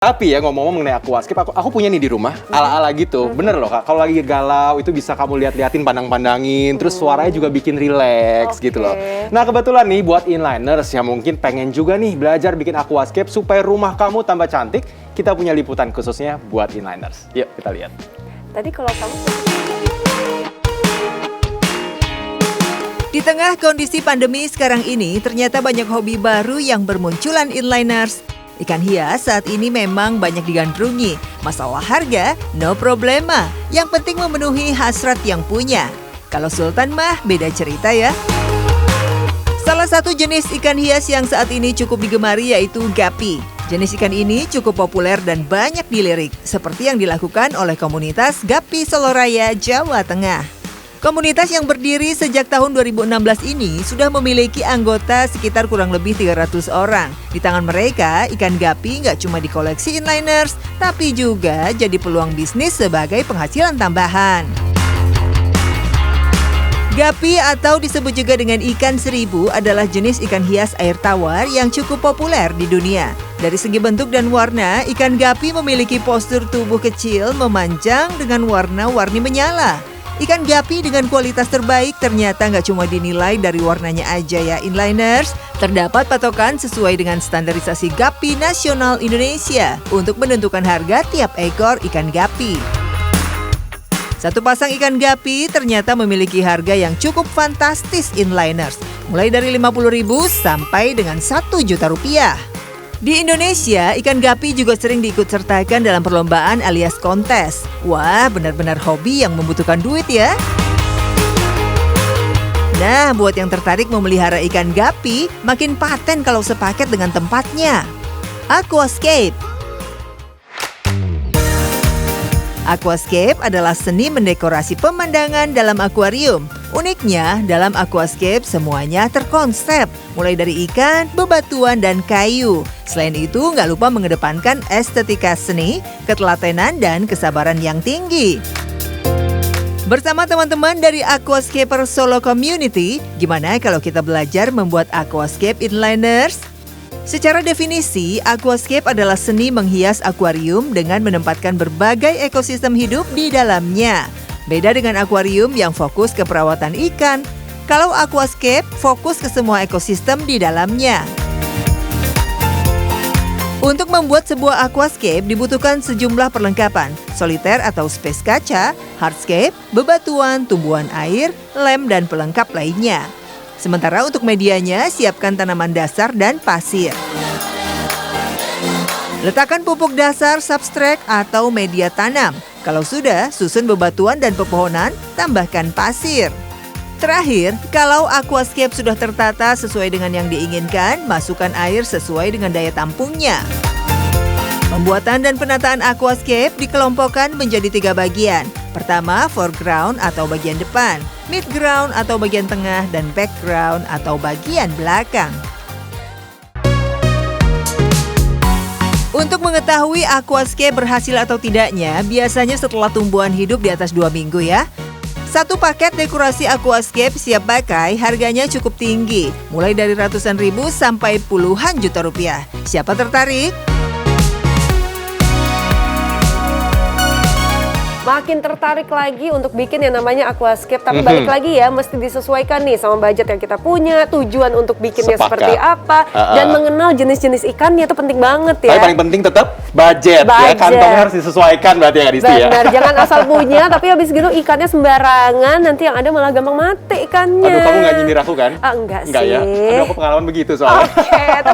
Tapi ya ngomong-ngomong mengenai aquascape, aku punya nih di rumah, ala-ala gitu. Bener loh Kak, kalau lagi galau itu bisa kamu lihat-liatin, pandang-pandangin, terus suaranya juga bikin relax gitu loh. Nah kebetulan nih buat inliners yang mungkin pengen juga nih belajar bikin aquascape supaya rumah kamu tambah cantik, kita punya liputan khususnya buat inliners. Yuk kita lihat. Tadi kalau kamu... Di tengah kondisi pandemi sekarang ini, ternyata banyak hobi baru yang bermunculan inliners. Ikan hias saat ini memang banyak digandrungi. Masalah harga, no problema. Yang penting memenuhi hasrat yang punya. Kalau Sultan mah beda cerita ya. Salah satu jenis ikan hias yang saat ini cukup digemari yaitu gapi. Jenis ikan ini cukup populer dan banyak dilirik, seperti yang dilakukan oleh komunitas Gapi Soloraya, Jawa Tengah. Komunitas yang berdiri sejak tahun 2016 ini sudah memiliki anggota sekitar kurang lebih 300 orang. Di tangan mereka, ikan gapi nggak cuma dikoleksi inliners, tapi juga jadi peluang bisnis sebagai penghasilan tambahan. Gapi atau disebut juga dengan ikan seribu adalah jenis ikan hias air tawar yang cukup populer di dunia. Dari segi bentuk dan warna, ikan gapi memiliki postur tubuh kecil memanjang dengan warna-warni menyala. Ikan gapi dengan kualitas terbaik ternyata nggak cuma dinilai dari warnanya aja ya inliners. Terdapat patokan sesuai dengan standarisasi Gapi Nasional Indonesia untuk menentukan harga tiap ekor ikan gapi. Satu pasang ikan gapi ternyata memiliki harga yang cukup fantastis inliners. Mulai dari 50.000 sampai dengan 1 juta rupiah. Di Indonesia, ikan gapi juga sering diikutsertakan dalam perlombaan alias kontes. Wah, benar-benar hobi yang membutuhkan duit ya. Nah, buat yang tertarik memelihara ikan gapi, makin paten kalau sepaket dengan tempatnya. Aquascape. Aquascape adalah seni mendekorasi pemandangan dalam akuarium. Uniknya, dalam aquascape semuanya terkonsep, mulai dari ikan, bebatuan, dan kayu. Selain itu, nggak lupa mengedepankan estetika seni, ketelatenan, dan kesabaran yang tinggi. Bersama teman-teman dari Aquascaper Solo Community, gimana kalau kita belajar membuat aquascape inliners? Secara definisi, aquascape adalah seni menghias akuarium dengan menempatkan berbagai ekosistem hidup di dalamnya. Beda dengan akuarium yang fokus ke perawatan ikan. Kalau aquascape fokus ke semua ekosistem di dalamnya. Untuk membuat sebuah aquascape dibutuhkan sejumlah perlengkapan, soliter atau space kaca, hardscape, bebatuan, tumbuhan air, lem, dan pelengkap lainnya. Sementara untuk medianya, siapkan tanaman dasar dan pasir. Letakkan pupuk dasar, substrak, atau media tanam. Kalau sudah, susun bebatuan dan pepohonan, tambahkan pasir. Terakhir, kalau aquascape sudah tertata sesuai dengan yang diinginkan, masukkan air sesuai dengan daya tampungnya. Pembuatan dan penataan aquascape dikelompokkan menjadi 3 bagian. Pertama, foreground atau bagian depan, midground atau bagian tengah, dan background atau bagian belakang. Untuk mengetahui aquascape berhasil atau tidaknya, biasanya setelah tumbuhan hidup di atas 2 minggu ya. Satu paket dekorasi aquascape siap pakai harganya cukup tinggi, mulai dari ratusan ribu sampai puluhan juta rupiah. Siapa tertarik? Makin tertarik lagi untuk bikin yang namanya aquascape. Tapi balik lagi ya, mesti disesuaikan nih sama budget yang kita punya, tujuan untuk bikinnya seperti apa, dan mengenal jenis-jenis ikannya itu penting banget ya. Tapi paling penting tetap budget. Ya, kantongnya harus disesuaikan berarti ya Kadisti ya. Benar, jangan asal punya, tapi habis gitu ikannya sembarangan, nanti yang ada malah gampang mati ikannya. Aduh, kamu nggak nyindir aku kan? Enggak sih. Enggak ya? Aduh, aku pengalaman begitu soalnya. Oke.